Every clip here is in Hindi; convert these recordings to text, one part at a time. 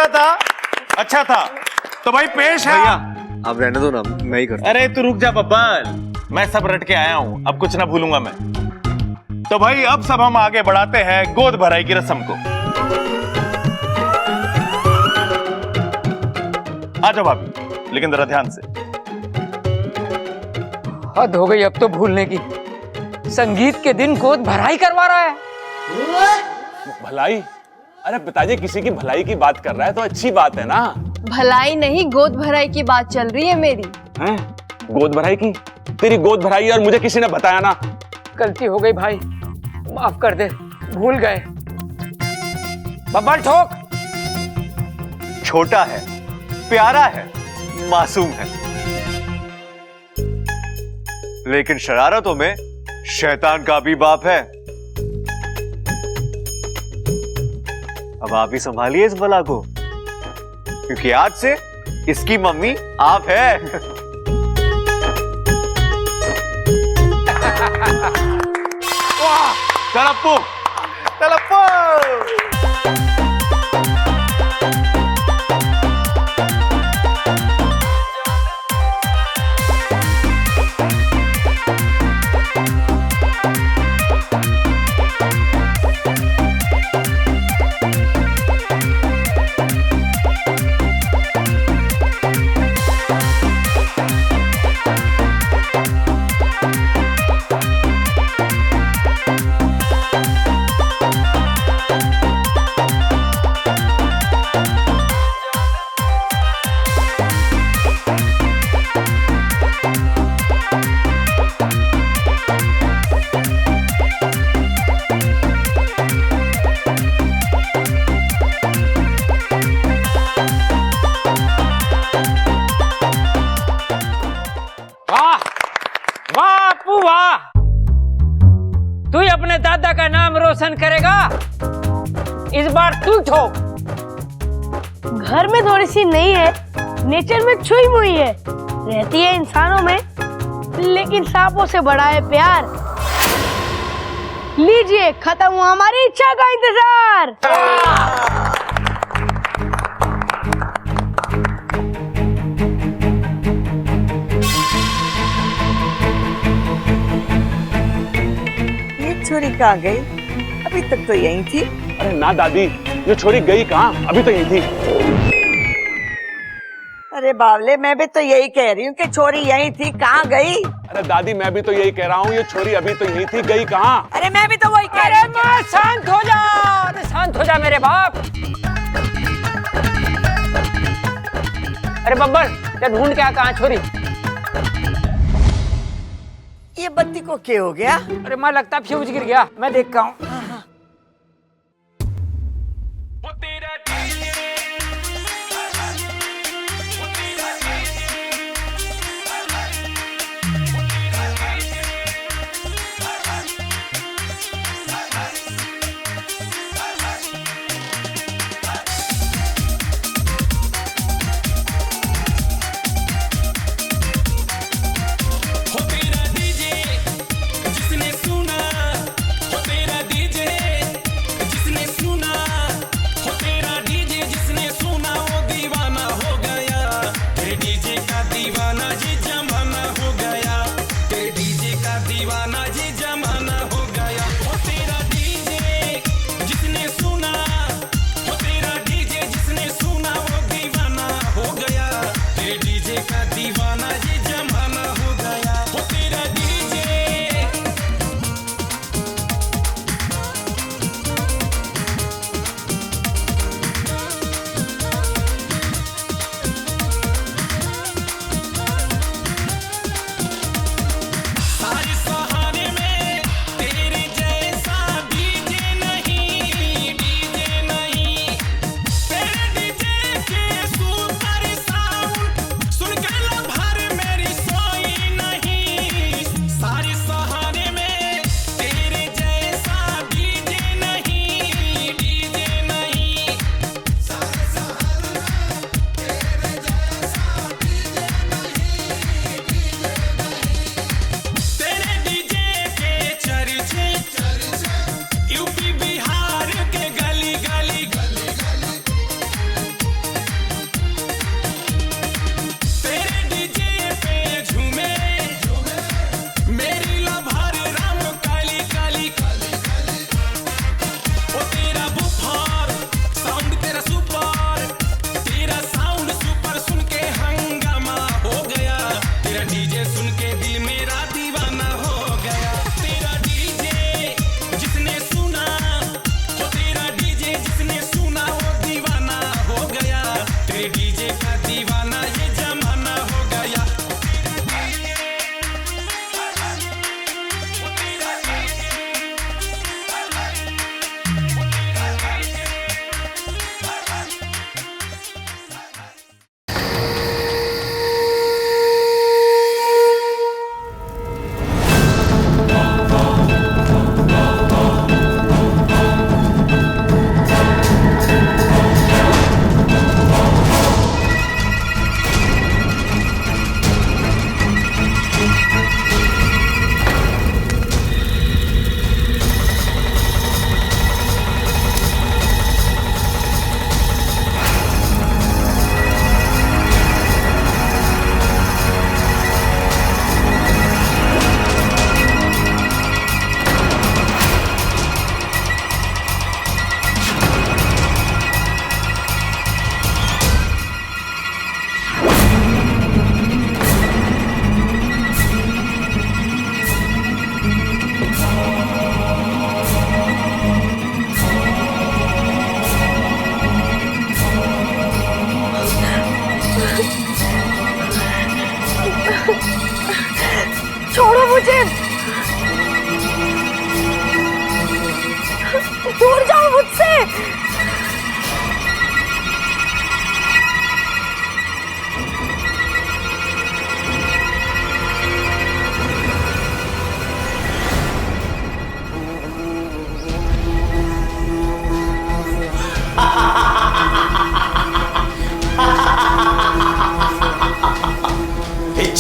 था? अच्छा था तो भाई पेश है। भैया आप रहने दो ना, मैं ही करता। अरे तू रुक जा बब्बल, मैं सब रट के आया हूं, अब कुछ ना भूलूंगा मैं। तो भाई अब सब हम आगे बढ़ाते हैं गोद भराई की रस्म को। आ जाओ भाभी, लेकिन जरा ध्यान से। हद हो गई अब तो भूलने की। संगीत के दिन गोद भराई करवा रहा है। भलाई? अरे पिताजी किसी की भलाई की बात कर रहा है तो अच्छी बात है ना। भलाई नहीं, गोद भराई की बात चल रही है मेरी। हैं? गोद भराई की? तेरी गोद भराई और मुझे किसी ने बताया ना। गलती हो गई भाई, माफ कर दे, भूल गए। बब्बर ठोक। छोटा है, प्यारा है, मासूम है, लेकिन शरारतों में शैतान का भी बाप है। अब आप ही संभालिए इस बला को, क्योंकि आज से इसकी मम्मी आप है। वाह, तलप्पू तलप्पू। तू ही अपने दादा का नाम रोशन करेगा। इस बार तू ठोक। घर में थोड़ी सी नहीं है, नेचर में छुई मुई है, रहती है इंसानों में, लेकिन सांपों से बड़ा है प्यार। लीजिए, खत्म हुआ हमारी इच्छा का इंतजार। छोरी कहाँ गई? अभी तक तो यहीं थी। अरे ना दादी, ये छोरी गई कहाँ, अभी तो यही थी। अरे बावले, मैं भी तो यही कह रही हूँ कि छोरी यहीं थी, कहाँ गई? अरे दादी मैं भी तो यही कह रहा हूँ, ये छोरी अभी तो यही थी, गई कहाँ? अरे मैं भी तो वही कह रही हूँ। माँ शांत हो जा, अरे शांत हो जा मेरे बाप। अरे बब्बर, क्या ढूंढ क्या कहाँ छोरी? ये बत्ती को क्या हो गया? अरे माँ लगता फ्यूज गिर गया, मैं देखता हूँ। जिसने सुना, तेरा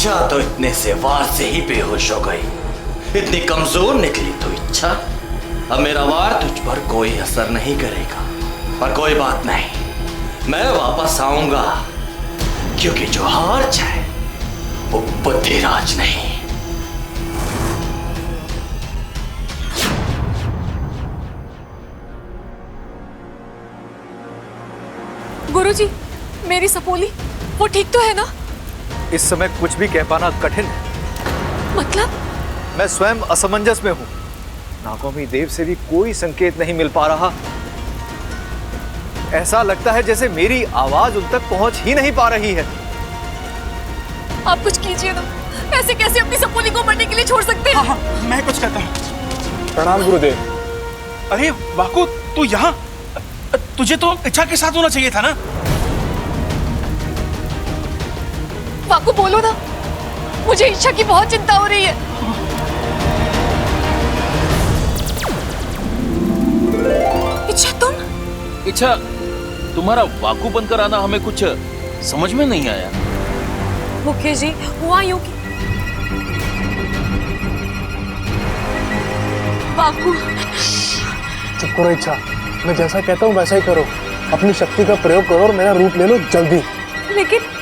इच्छा तो इतने से वार से ही बेहोश हो गई। इतनी कमजोर निकली तो इच्छा। अब मेरा वार तुझ पर कोई असर नहीं करेगा। और कोई बात नहीं, मैं वापस आऊंगा, क्योंकि जो हार जाए वो बुद्धिराज नहीं। गुरुजी, मेरी सपोली वो ठीक तो है ना? इस समय कुछ भी कह पाना कठिन है। मतलब? मैं स्वयं असमंजस में हूं। नागौमी देव से भी कोई संकेत नहीं मिल पा रहा। ऐसा लगता है जैसे मेरी आवाज उन तक पहुंच ही नहीं पा रही है। आप कुछ कीजिए ना। ऐसे कैसे अपनी सपोली को मरने के लिए छोड़ सकते हैं? हाँ, मैं कुछ कहता हूँ। प्रणाम गुरुदेव। अरे वाकु, तू यहाँ? तुझे तो इच्छा के साथ होना चाहिए था ना। वाकु बोलो ना, मुझे इच्छा की बहुत चिंता हो रही है। इच्छा तुम? इच्छा, तुम्हारा वाकु बनकर आना हमें कुछ समझ में नहीं आया। मुखिया जी, हुआ यूं कि वाकु। चुप करो इच्छा, मैं जैसा कहता हूँ वैसा ही करो। अपनी शक्ति का प्रयोग करो और मेरा रूप ले लो जल्दी। लेकिन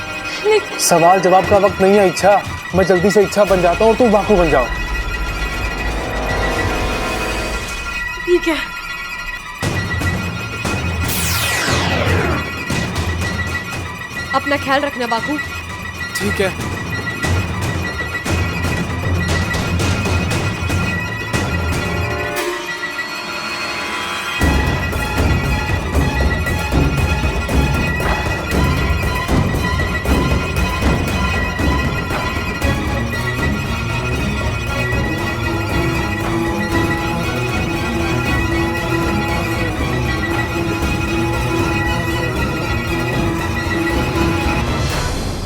सवाल जवाब का वक्त नहीं है इच्छा। मैं जल्दी से इच्छा बन जाता हूँ और तुम वाकु बन जाओ। ठीक है। अपना ख्याल रखना वाकु। ठीक है।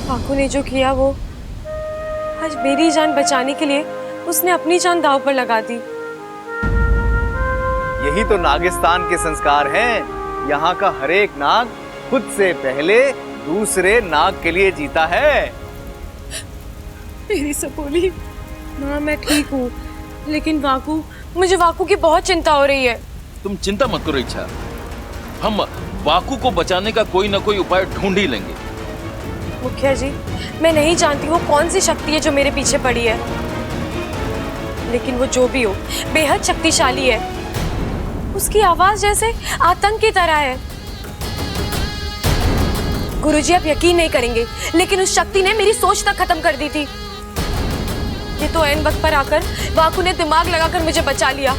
वाकु ने जो किया वो आज मेरी जान बचाने के लिए उसने अपनी जान दांव पर लगा दी। यही तो नागिस्तान के संस्कार हैं। यहाँ का हर एक नाग खुद से पहले दूसरे नाग के लिए जीता है। मेरी सपोली, माँ मैं ठीक हूँ, लेकिन वाकु, मुझे वाकु की बहुत चिंता हो रही है। तुम चिंता मत करो इच्छा, हम वाकु को बचाने का कोई ना कोई उपाय ढूंढ ही लेंगे। मुखिया जी, मैं नहीं जानती वो कौन सी शक्ति है जो मेरे पीछे पड़ी है, लेकिन वो जो भी हो बेहद शक्तिशाली है। उसकी आवाज जैसे आतंक की तरह है। गुरुजी, आप यकीन नहीं करेंगे, लेकिन उस शक्ति ने मेरी सोच तक खत्म कर दी थी। ये तो ऐन वक्त पर आकर वाकु ने दिमाग लगाकर मुझे बचा लिया,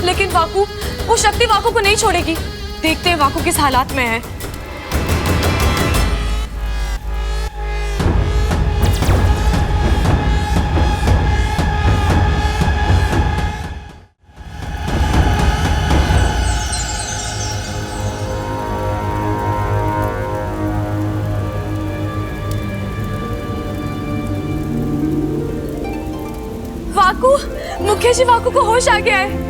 लेकिन वाकु, वो शक्ति वाकु को नहीं छोड़ेगी। देखते हैं वाकु किस हालात में है। वाकु, मुखिया जी, वाकु को होश आ गया है।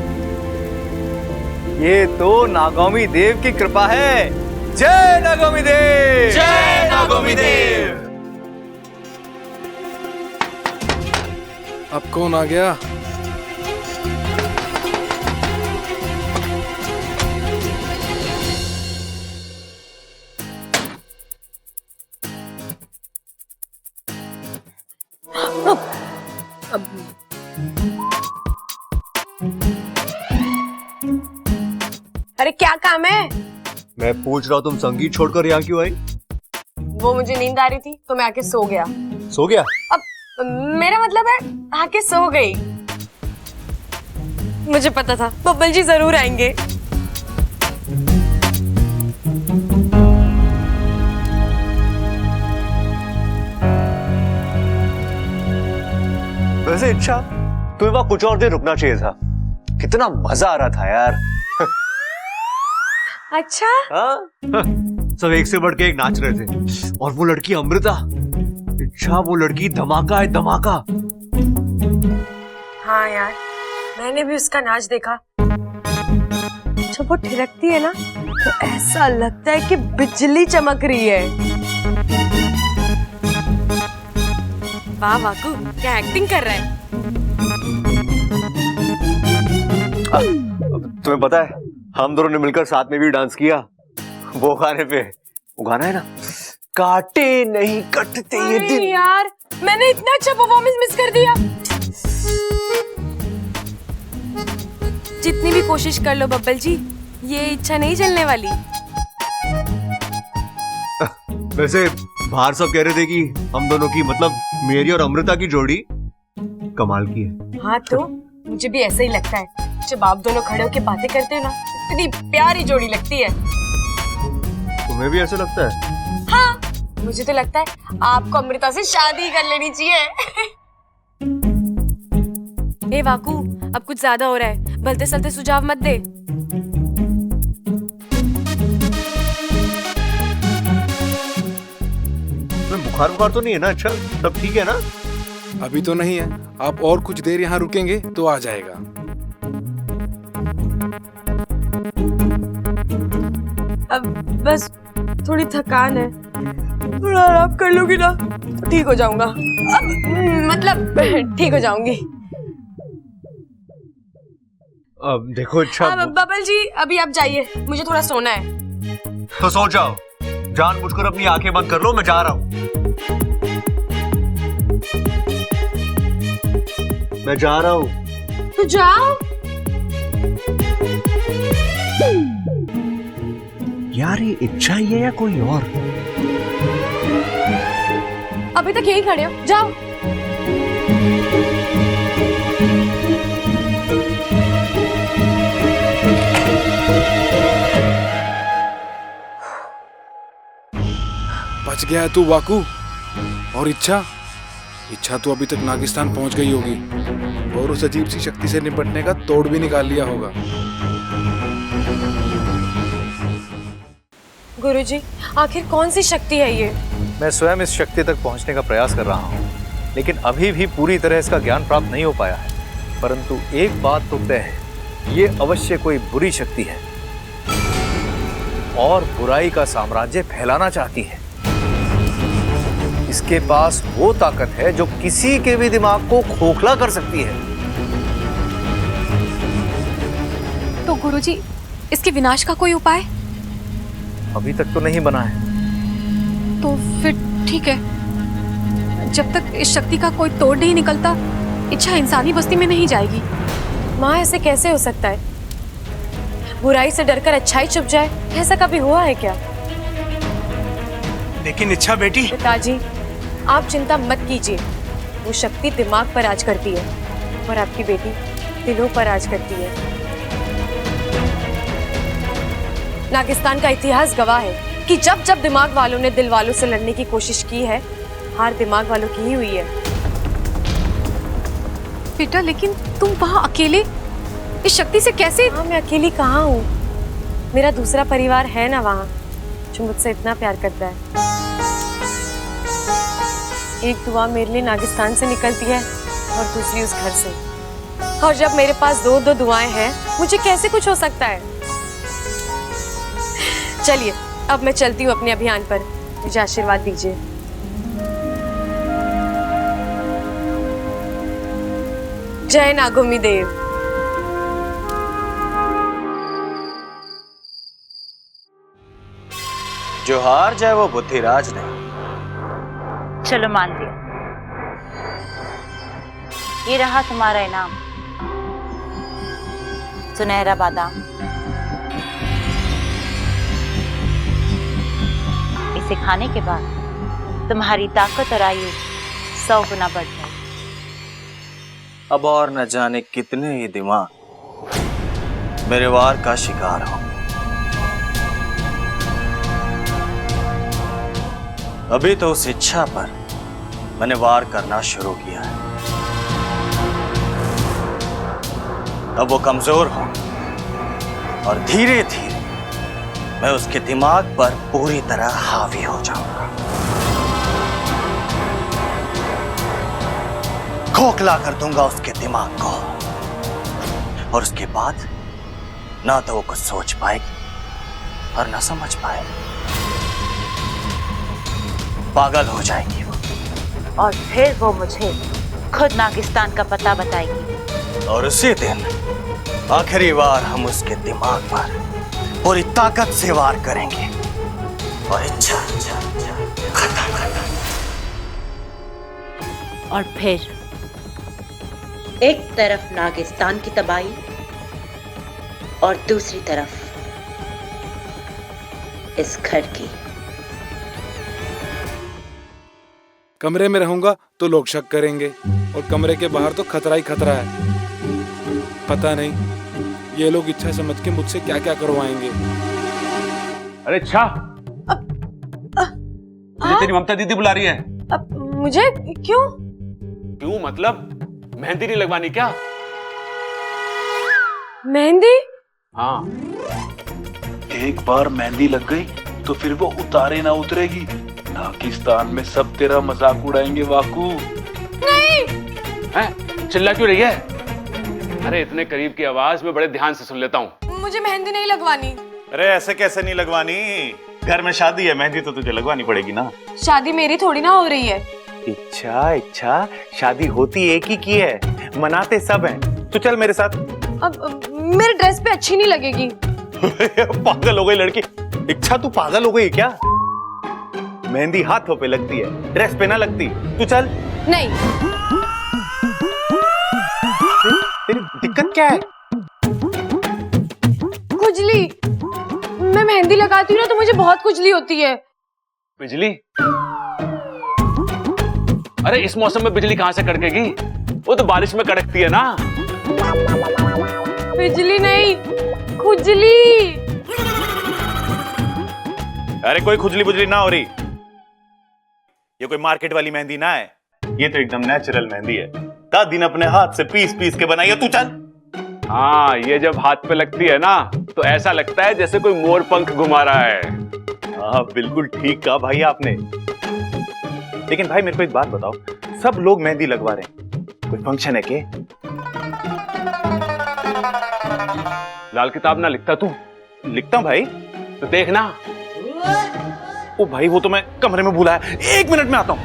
ये तो नागौमी देव की कृपा है। जय नागौमी देव! जय नागौमी देव! अब कौन आ गया? अरे क्या काम है? मैं पूछ रहा हूँ, तुम संगीत छोड़कर यहाँ क्यों आई? वो मुझे नींद आ रही थी तो मैं आके सो गया। सो गया? अब मेरा मतलब है आके सो गई। मुझे पता था बब्बल जी जरूर आएंगे। वैसे इच्छा, तुम्हें वहां कुछ और देर रुकना चाहिए था। कितना मजा आ रहा था यार। अच्छा? सब एक से बढ़ के एक नाच रहे थे। और वो लड़की अमृता, इच्छा, वो लड़की धमाका है, धमाका। हाँ यार, मैंने भी उसका नाच देखा। जब वो थिरकती है ना तो ऐसा लगता है कि बिजली चमक रही है। वाह वाकू, क्या एक्टिंग कर रहा है। तुम्हें पता है हम दोनों ने मिलकर साथ में भी डांस किया वो गाने पे। वो गाना है ना, काटे नहीं कटते ये दिन। यार मैंने इतना अच्छा परफॉर्मेंस मिस कर दिया। जितनी भी कोशिश कर लो बब्बल जी, ये इच्छा नहीं जलने वाली। वैसे बाहर सब कह रहे थे कि हम दोनों की, मतलब मेरी और अमृता की जोड़ी कमाल की है। हाँ तो मुझे भी ऐसा ही लगता है। जब आप दोनों खड़े होकर बातें करते हो ना, इतनी प्यारी जोड़ी लगती है। तुम्हें भी ऐसा लगता है? हाँ, मुझे तो लगता है आपको अमृता से शादी कर लेनी चाहिए। ए वाकू, अब कुछ ज्यादा हो रहा है, भलते सलते सुझाव मत दे। बुखार तो नहीं है ना? अच्छा सब ठीक है ना? अभी तो नहीं है, आप और कुछ देर यहाँ रुकेंगे तो आ जाएगा। अब बस थोड़ी थकान है, थोड़ा आराम कर लूंगी ना तो ठीक हो जाऊंगा। अब मतलब ठीक हो जाऊंगी। अब देखो अच्छा। अब बबल जी अभी आप जाइए, मुझे थोड़ा सोना है। तो सो जाओ, जानबूझकर अपनी आंखें बंद कर लो, मैं जा रहा हूँ। मैं जा रहा हूँ। तो जाओ। यार ये इच्छा ही है या कोई और? अभी तक यहीं खड़े हो, जाओ। बच गया है तू वाकू। और इच्छा तो अभी तक नागिस्तान पहुंच गई होगी और उस अजीब सी शक्ति से निपटने का तोड़ भी निकाल लिया होगा। गुरुजी, आखिर कौन सी शक्ति है ये? मैं स्वयं इस शक्ति तक पहुंचने का प्रयास कर रहा हूं, लेकिन अभी भी पूरी तरह इसका ज्ञान प्राप्त नहीं हो पाया है। परंतु एक बात तो तय है, ये अवश्य कोई बुरी शक्ति है और बुराई का साम्राज्य फैलाना चाहती है। इसके पास वो ताकत है जो किसी के भी दिमाग को खोखला कर सकती है। तो गुरुजी, इसके विनाश का कोई उपाय? अभी तक तो नहीं बना है। तो फिर ठीक है, जब तक इस शक्ति का कोई तोड़ नहीं निकलता, इच्छा इंसानी बस्ती में नहीं जाएगी। माँ, ऐसे कैसे हो सकता है? बुराई से डरकर अच्छाई छुप जाए, ऐसा कभी हुआ है क्या? लेकिन इच्छा बेटी। पिताजी, आप चिंता मत कीजिए। वो शक्ति दिमाग पर राज करती है और आपकी बेटी दिलों पर राज करती है। नागिस्तान का इतिहास गवाह है कि जब जब दिमाग वालों ने दिल वालों से लड़ने की कोशिश की है, हार दिमाग वालों की ही हुई है। बेटा, लेकिन तुम वहां अकेले इस शक्ति से कैसे? हाँ, मैं अकेली कहाँ हूँ, मेरा दूसरा परिवार है ना वहाँ, जो मुझसे इतना प्यार करता है। एक दुआ मेरे लिए नागिस्तान से निकलती है और दूसरी उस घर से। और जब मेरे पास दो दो दुआएं हैं, मुझे कैसे कुछ हो सकता है? चलिए, अब मैं चलती हूँ अपने अभियान पर। मुझे आशीर्वाद दीजिए। जय नागोमी देव। जो हार जाए वो बुद्धिराज नहीं। चलो मान लिया, ये रहा तुम्हारा इनाम, सुनहरा बादाम। इसे खाने के बाद तुम्हारी ताकत और आयु 100 गुना बढ़ जाए। अब और न जाने कितने ही दिमाग मेरे वार का शिकार हो। अभी तो उस इच्छा पर मैंने वार करना शुरू किया है। अब वो कमजोर हो और धीरे धीरे मैं उसके दिमाग पर पूरी तरह हावी हो जाऊंगा। खोखला कर दूंगा उसके दिमाग को और उसके बाद ना तो वो कुछ सोच पाएगी और ना समझ पाएगी। पागल हो जाएगी वो। और फिर वो मुझे खुद नागिस्तान का पता बताएगी। और उसी दिन आखिरी बार हम उसके दिमाग पर पूरी ताकत से वार करेंगे और इच्छा खत्म। और फिर एक तरफ नागिस्तान की तबाही और दूसरी तरफ इस घर की। कमरे में रहूंगा तो लोग शक करेंगे और कमरे के बाहर तो खतरा ही खतरा है। पता नहीं ये लोग इच्छा समझ के मुझसे क्या क्या करवाएंगे। अरे इच्छा, मुझे तेरी ममता दीदी बुला रही है। मुझे क्यों? क्यों मतलब? मेहंदी नहीं लगवानी क्या? मेहंदी? हाँ, एक बार मेहंदी लग गई तो फिर वो उतारे ना उतरेगी। नागिस्तान में सब तेरा मजाक उड़ाएंगे वाकू। नहीं। हैं? चिल्ला क्यों रही है? अरे इतने करीब की आवाज में बड़े ध्यान से सुन लेता हूँ। मुझे मेहंदी नहीं लगवानी। अरे ऐसे कैसे नहीं लगवानी? घर में शादी है, मेहंदी तो तुझे लगवानी पड़ेगी ना। शादी मेरी थोड़ी ना हो रही है। इच्छा, शादी होती एक ही की है, मनाते सब हैं। तू चल मेरे साथ। अब मेरे ड्रेस पे अच्छी नहीं लगेगी। पागल हो गई लड़की। इच्छा तू पागल हो गई क्या? मेहंदी हाथों पे लगती है, ड्रेस पे ना लगती। तू चल। नहीं। तेरी दिक्कत क्या है? खुजली। मैं मेहंदी लगाती हूँ ना तो मुझे बहुत खुजली होती है। बिजली? अरे इस मौसम में बिजली कहां से कड़केगी? वो तो बारिश में कड़कती है ना। बिजली नहीं, खुजली। अरे कोई खुजली बुजली ना हो रही। ये कोई मार्केट वाली मेहंदी ना है, ये तो एकदम नेचुरल मेहंदी है। दादी ने अपने हाथ से पीस पीस के बनाई है। तू चल। हाँ, ये जब हाथ पे लगती है ना तो ऐसा लगता है जैसे कोई मोर पंख घुमा रहा है। हाँ बिल्कुल ठीक कहा भाई आपने। लेकिन भाई मेरे को एक बात बताओ, सब लोग मेहंदी लगवा रहे हैं, कोई फंक्शन है के? लाल किताब ना लिखता तू? लिखता हूं भाई। तो देखना। ओ भाई वो तो मैं कमरे में भूला है, 1 मिनट में आता हूं।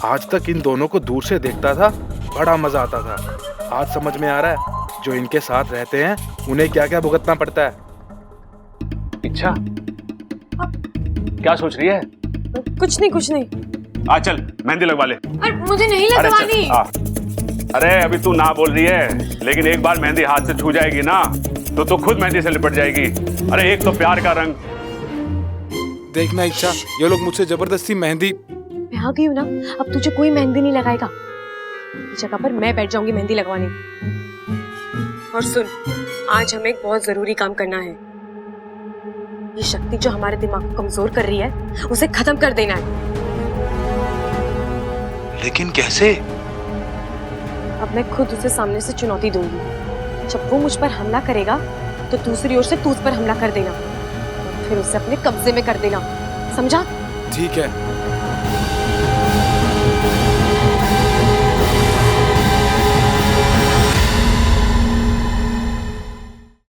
आज तक इन दोनों को दूर से देखता था, बड़ा मजा आता था। आज समझ में आ रहा है जो इनके साथ रहते हैं उन्हें क्या क्या भुगतना पड़ता है। इच्छा, क्या सोच रही है? कुछ नहीं। आ चल मेहंदी लगवा ले। अरे मुझे नहीं लगवानी। अरे अभी तू ना बोल रही है, लेकिन एक बार मेहंदी हाथ से छू जाएगी ना तो तू खुद मेहंदी से लिपट जाएगी। अरे एक तो प्यार का रंग। देखना इच्छा, ये लोग मुझसे जबरदस्ती मेहंदी। मैं आ गई हूँ ना, अब तुझे कोई मेहंदी नहीं लगाएगा। इस जगह पर मैं बैठ जाऊंगी मेहंदी लगवाने। और सुन, आज हमें एक बहुत जरूरी काम करना है। ये शक्ति जो हमारे दिमाग को कमजोर कर रही है, उसे खत्म कर देना है। लेकिन कैसे? अब मैं खुद उसे सामने से चुनौती दूंगी। जब वो मुझ पर हमला करेगा तो दूसरी ओर से तू उस पर हमला कर देना, फिर उसे अपने कब्जे में कर देना। समझा? ठीक है।